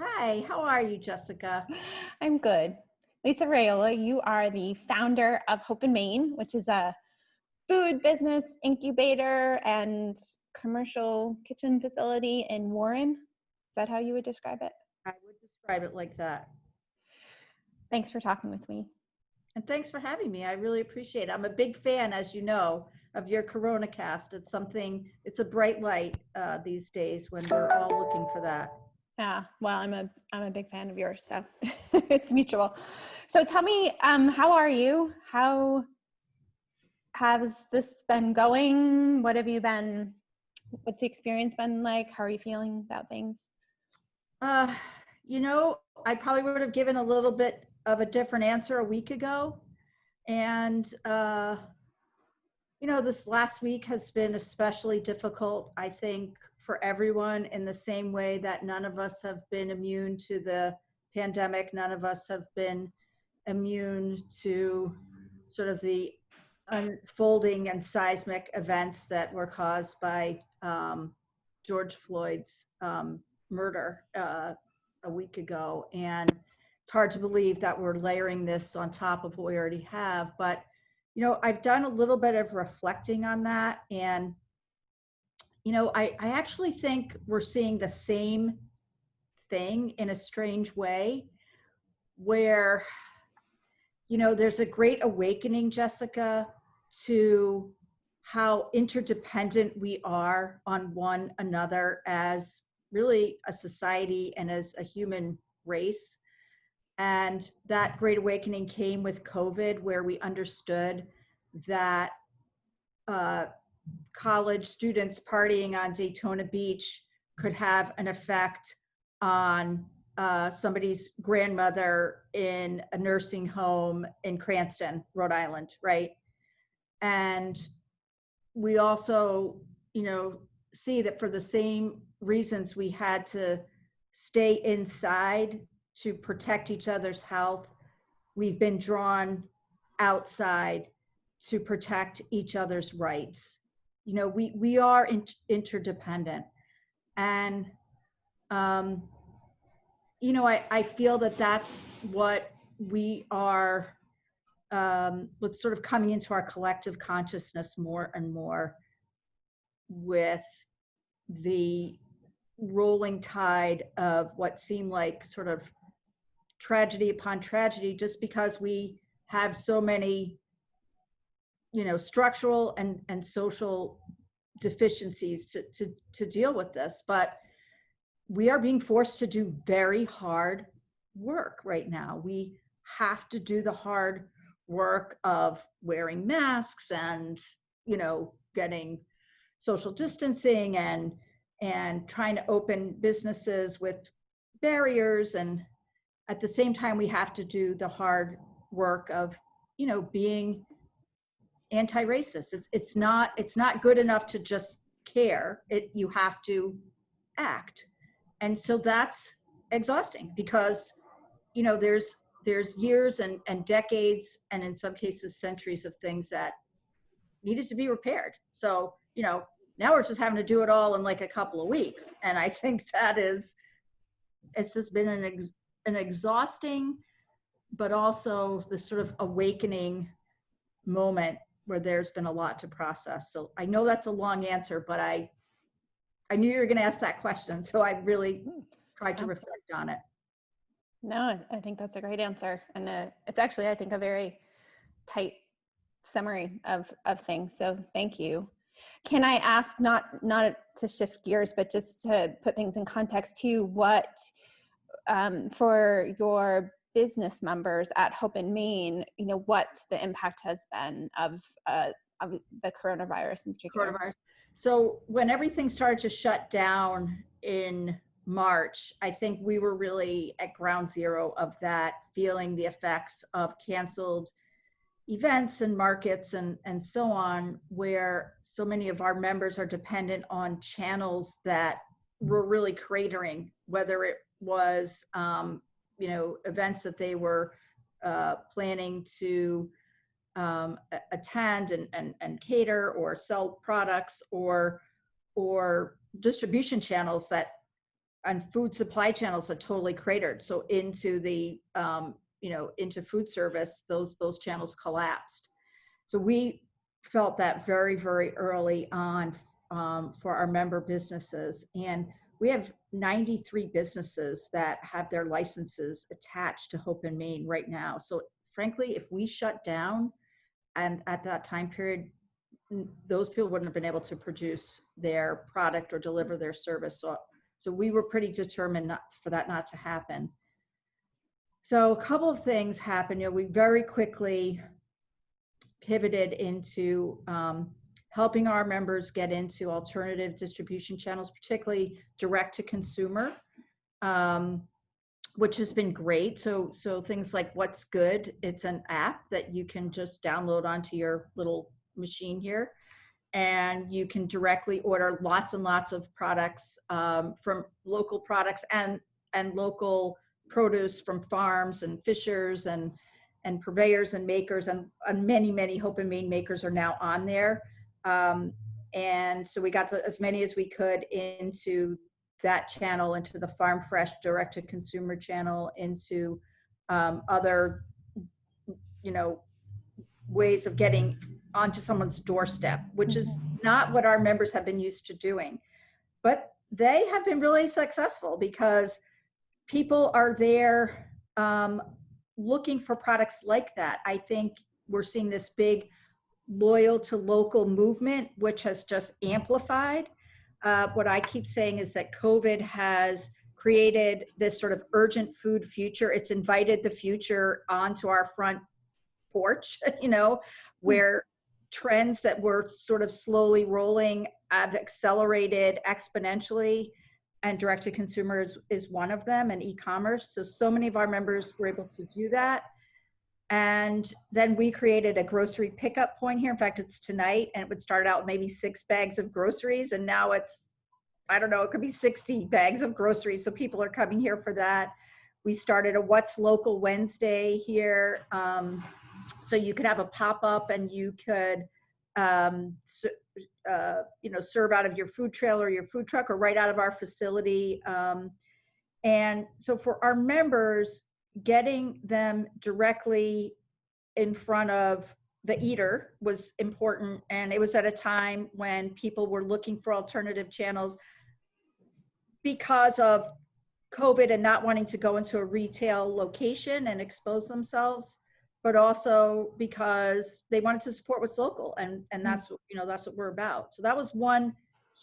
Hi, how are you, Jessica? I'm good. Lisa Raiola, you are the founder of Hope in Maine, which is a food business incubator and commercial kitchen facility in Warren. Is that how you would describe it? I would describe it like that. Thanks for talking with me. And thanks for having me. I really appreciate it. I'm a big fan, as you know, of your Coronacast. It's a bright light these days when we're all looking for that. Yeah, well, I'm a big fan of yours, so it's mutual. So tell me, how are you? How has this been going? What's the experience been like? How are you feeling about things? Uh, you know, I probably would have given a little bit of a different answer a week ago. And, this last week has been especially difficult, I think, for everyone in the same way that none of us have been immune to the pandemic. None of us have been immune to sort of the unfolding and seismic events that were caused by George Floyd's murder a week ago. And it's hard to believe that we're layering this on top of what we already have. But, I've done a little bit of reflecting on that. And, I actually think we're seeing the same thing in a strange way where there's a great awakening, Jessica, to how interdependent we are on one another as really a society and as a human race. And that great awakening came with COVID, where we understood that uh, college students partying on Daytona Beach could have an effect on somebody's grandmother in a nursing home in Cranston, Rhode Island, right? And we also, see that for the same reasons we had to stay inside to protect each other's health, we've been drawn outside to protect each other's rights. We are interdependent. And I feel that that's what we are, what's sort of coming into our collective consciousness more and more with the rolling tide of what seemed like sort of tragedy upon tragedy, just because we have so many, structural and social deficiencies to deal with this. But we are being forced to do very hard work right now. We have to do the hard work of wearing masks and, getting social distancing and trying to open businesses with barriers. And at the same time, we have to do the hard work of, being anti-racist. It's not good enough to just care. You have to act. And so that's exhausting because, there's years and decades, and in some cases centuries, of things that needed to be repaired. So, now we're just having to do it all in like a couple of weeks. And I think it's just been an exhausting, but also this sort of awakening moment where there's been a lot to process. So I know that's a long answer, but I knew you were going to ask that question. So I really tried to Oh, reflect on it. no, I think that's a great answer. And it's actually, I think, a very tight summary of things. So thank you. Can I ask, not to shift gears, but just to put things in context too, what for your business members at Hope in Maine, what the impact has been of the coronavirus in particular? Coronavirus. So when everything started to shut down in March, I think we were really at ground zero of that, feeling the effects of canceled events and markets and so on, where so many of our members are dependent on channels that were really cratering, whether it was, events that they were planning to attend and cater or sell products, or distribution channels that and food supply channels had totally cratered. So into the, into food service, those channels collapsed. So we felt that very, very early on, for our member businesses. And we have 93 businesses that have their licenses attached to Hope and Main right now. So frankly, if we shut down, and at that time period, those people wouldn't have been able to produce their product or deliver their service. So we were pretty determined for that not to happen. So a couple of things happened. We very quickly pivoted into helping our members get into alternative distribution channels, particularly direct to consumer, which has been great. So things like What's Good, it's an app that you can just download onto your little machine here, and you can directly order lots and lots of products, from local products and local produce from farms and fishers and purveyors and makers, and many Hope and Main makers are now on there. And so we got as many as we could into that channel, into the Farm Fresh direct to consumer channel, into other, ways of getting onto someone's doorstep, which is not what our members have been used to doing. But they have been really successful because people are there looking for products like that. I think we're seeing this big loyal to local movement, which has just amplified. What I keep saying is that COVID has created this sort of urgent food future. It's invited the future onto our front porch, where trends that were sort of slowly rolling have accelerated exponentially, and direct to consumer is one of them, and e-commerce. So many of our members were able to do that. And then we created a grocery pickup point here. In fact, it's tonight, and it would start out maybe 6 bags of groceries, and now it's, I don't know, it could be 60 bags of groceries. So people are coming here for that. We started a What's Local Wednesday here. So you could have a pop-up, and you could, serve out of your food trailer or your food truck, or right out of our facility. And so for our members, getting them directly in front of the eater was important. And it was at a time when people were looking for alternative channels because of COVID and not wanting to go into a retail location and expose themselves, but also because they wanted to support what's local. And that's what we're about. So that was one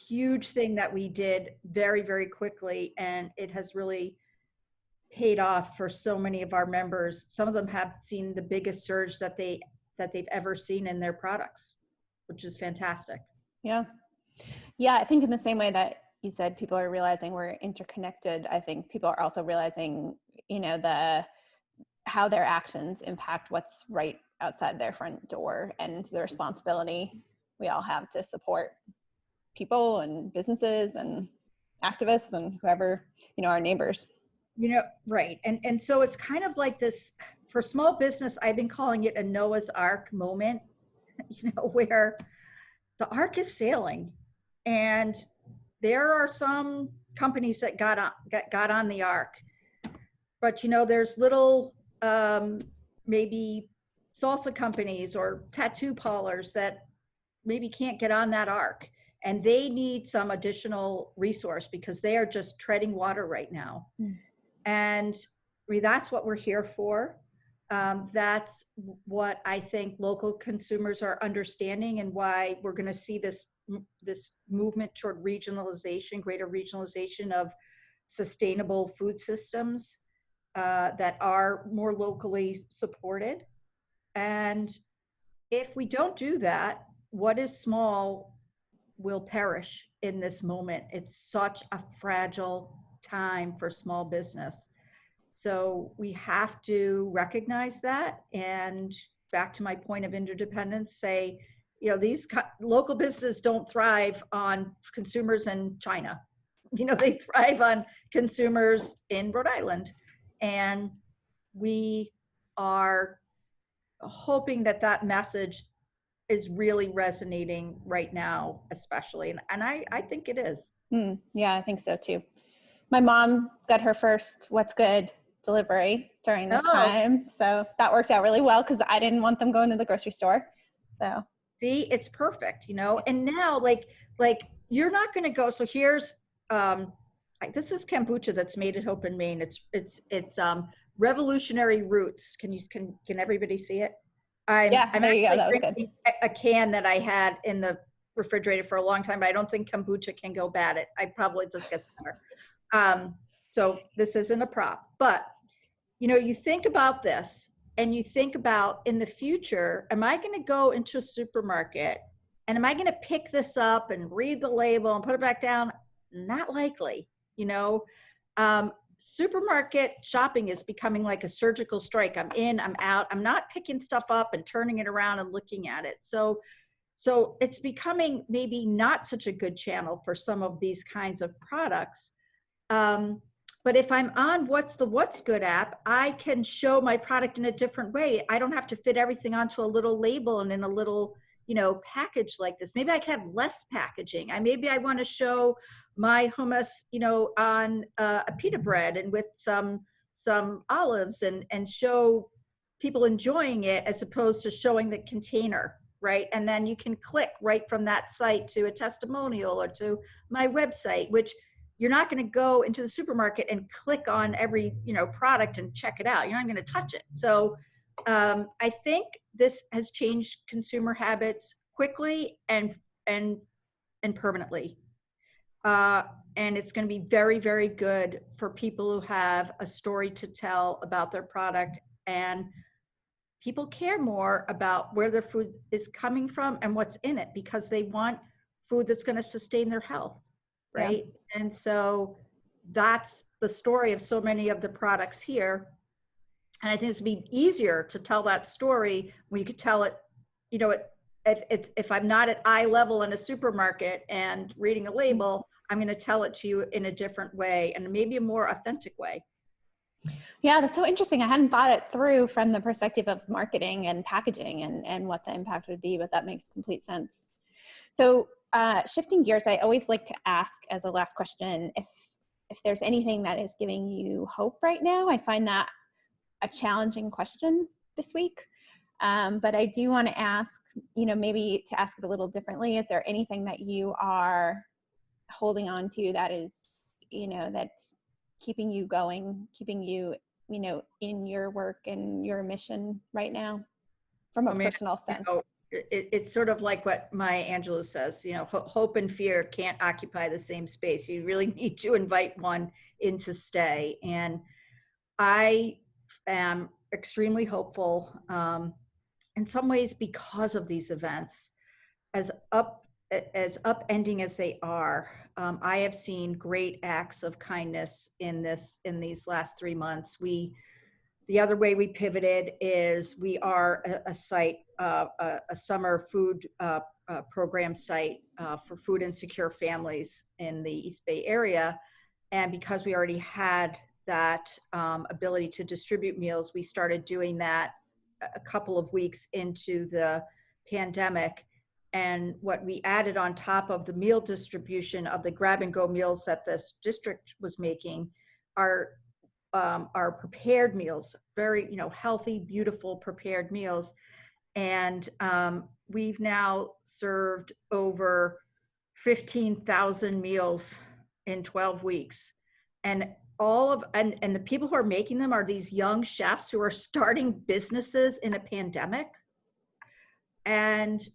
huge thing that we did very, very quickly. And it has really paid off for so many of our members. Some of them have seen the biggest surge that they've ever seen in their products, which is fantastic. Yeah. I think in the same way that you said people are realizing we're interconnected, I think people are also realizing, how their actions impact what's right outside their front door, and the responsibility we all have to support people and businesses and activists and whoever, our neighbors. Right. And so it's kind of like this, for small business, I've been calling it a Noah's Ark moment, where the Ark is sailing, and there are some companies that got on the Ark, but there's little, maybe salsa companies or tattoo parlors that maybe can't get on that Ark, and they need some additional resource because they are just treading water right now. And that's what we're here for. That's what I think local consumers are understanding, and why we're going to see this movement toward regionalization, greater regionalization of sustainable food systems that are more locally supported. And if we don't do that, what is small will perish in this moment. It's such a fragile time for small business. So we have to recognize that, and back to my point of interdependence, say, these local businesses don't thrive on consumers in China. They thrive on consumers in Rhode Island. And we are hoping that message is really resonating right now, especially. And I think it is. Yeah, I think so too. My mom got her first What's Good delivery during this Oh, time. So that worked out really well because I didn't want them going to the grocery store. So see, it's perfect, and now like you're not going to go. So here's, this is kombucha that's made at Hope in Maine. It's revolutionary roots. Can everybody see it? yeah, I'm there you go. actually That was good. drinking a can that I had in the refrigerator for a long time, but I don't think kombucha can go bad. I probably just gets better. So this isn't a prop, but you think about this and you think about in the future, am I going to go into a supermarket and am I going to pick this up and read the label and put it back down? Not likely, you know. Supermarket shopping is becoming like a surgical strike. I'm in, I'm out. I'm not picking stuff up and turning it around and looking at it. So it's becoming maybe not such a good channel for some of these kinds of products. But if I'm on What's Good app, I can show my product in a different way. I don't have to fit everything onto a little label and in a little, package like this. Maybe I can have less packaging. Maybe I want to show my hummus, on a pita bread and with some olives and show people enjoying it as opposed to showing the container, right? And then you can click right from that site to a testimonial or to my website, which you're not going to go into the supermarket and click on every product and check it out. You're not going to touch it. So I think this has changed consumer habits quickly and permanently. And it's going to be very, very good for people who have a story to tell about their product, and people care more about where their food is coming from and what's in it because they want food that's going to sustain their health, Yeah. right? And so that's the story of so many of the products here. And I think it's be easier to tell that story when you could tell it, if I'm not at eye level in a supermarket and reading a label, I'm going to tell it to you in a different way and maybe a more authentic way. Yeah, that's so interesting. I hadn't thought it through from the perspective of marketing and packaging and what the impact would be, but that makes complete sense. So shifting gears, I always like to ask as a last question, if there's anything that is giving you hope right now. I find that a challenging question this week. But I do want to ask, maybe to ask it a little differently, is there anything that you are holding on to that is, that's keeping you going, keeping you, in your work and your mission right now from a personal sense? It's sort of like what Maya Angelou says, hope and fear can't occupy the same space. You really need to invite one in to stay. And I am extremely hopeful, in some ways because of these events, as upending as they are. I have seen great acts of kindness in these last 3 months. The other way we pivoted is we are a site, a summer food program site for food insecure families in the East Bay area. And because we already had that ability to distribute meals, we started doing that a couple of weeks into the pandemic. And what we added on top of the meal distribution of the grab and go meals that this district was making are prepared meals, very healthy, beautiful prepared meals. And we've now served over 15,000 meals in 12 weeks. And and the people who are making them are these young chefs who are starting businesses in a pandemic. And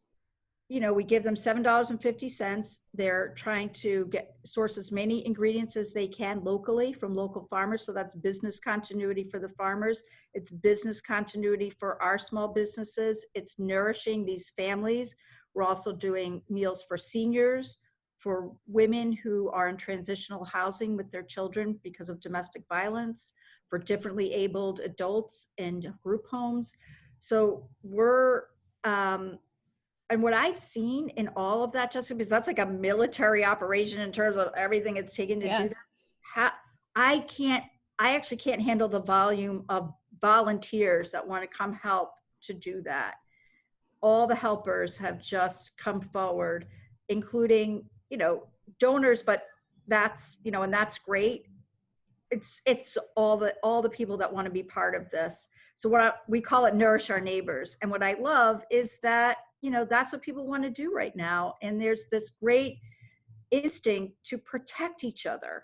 we give them $7.50. They're trying to source as many ingredients as they can locally from local farmers. So that's business continuity for the farmers. It's business continuity for our small businesses. It's nourishing these families. We're also doing meals for seniors, for women who are in transitional housing with their children because of domestic violence, for differently abled adults in group homes. So we're, and what I've seen in all of that, Jessica, because that's like a military operation in terms of everything it's taken to do that. I actually can't handle the volume of volunteers that want to come help to do that. All the helpers have just come forward, including, donors, but that's, and that's great. it's all the people that want to be part of this. So we call it nourish our neighbors. And what I love is that, that's what people want to do right now. And there's this great instinct to protect each other.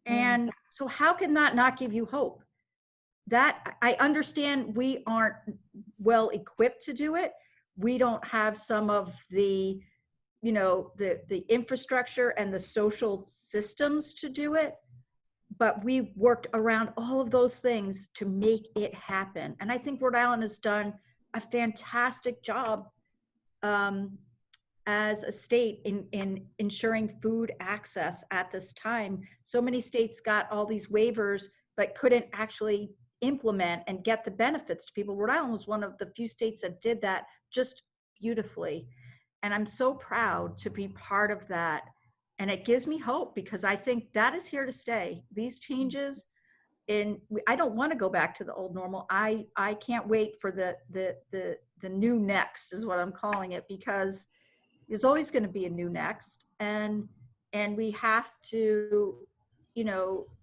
And so how can that not give you hope? That I understand we aren't well equipped to do it. We don't have some of the, the infrastructure and the social systems to do it, but we worked around all of those things to make it happen. And I think Rhode Island has done a fantastic job as a state in ensuring food access at this time. So many states got all these waivers, but couldn't actually implement and get the benefits to people. Rhode Island was one of the few states that did that just beautifully. And I'm so proud to be part of that. And it gives me hope because I think that is here to stay. These changes, and I don't want to go back to the old normal. I can't wait for the new next is what I'm calling it, because there's always going to be a new next. And we have to,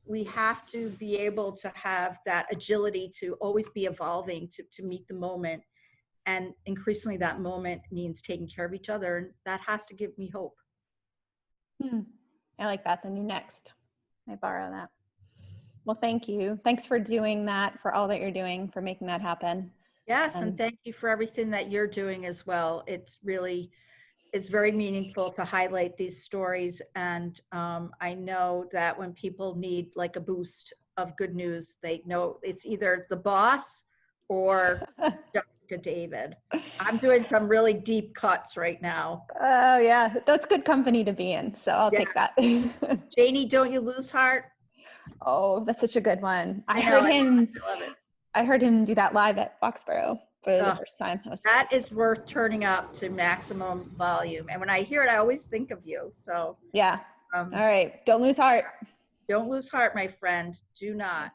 we have to be able to have that agility to always be evolving to meet the moment. And increasingly that moment means taking care of each other. And that has to give me hope. I like that. The new next. I borrow that. Well, thank you. Thanks for doing that, for all that you're doing, for making that happen. Yes. And thank you for everything that you're doing as well. It's very meaningful to highlight these stories. And I know that when people need like a boost of good news, they know it's either the boss or Jessica David. I'm doing some really deep cuts right now. Oh yeah, that's good company to be in. So I'll take that. Janie, Don't You Lose Heart. Oh, that's such a good one. I love it. I heard him do that live at Foxborough for the first time. That is worth turning up to maximum volume. And when I hear it, I always think of you. So yeah. All right. Don't lose heart. Don't lose heart, my friend. Do not.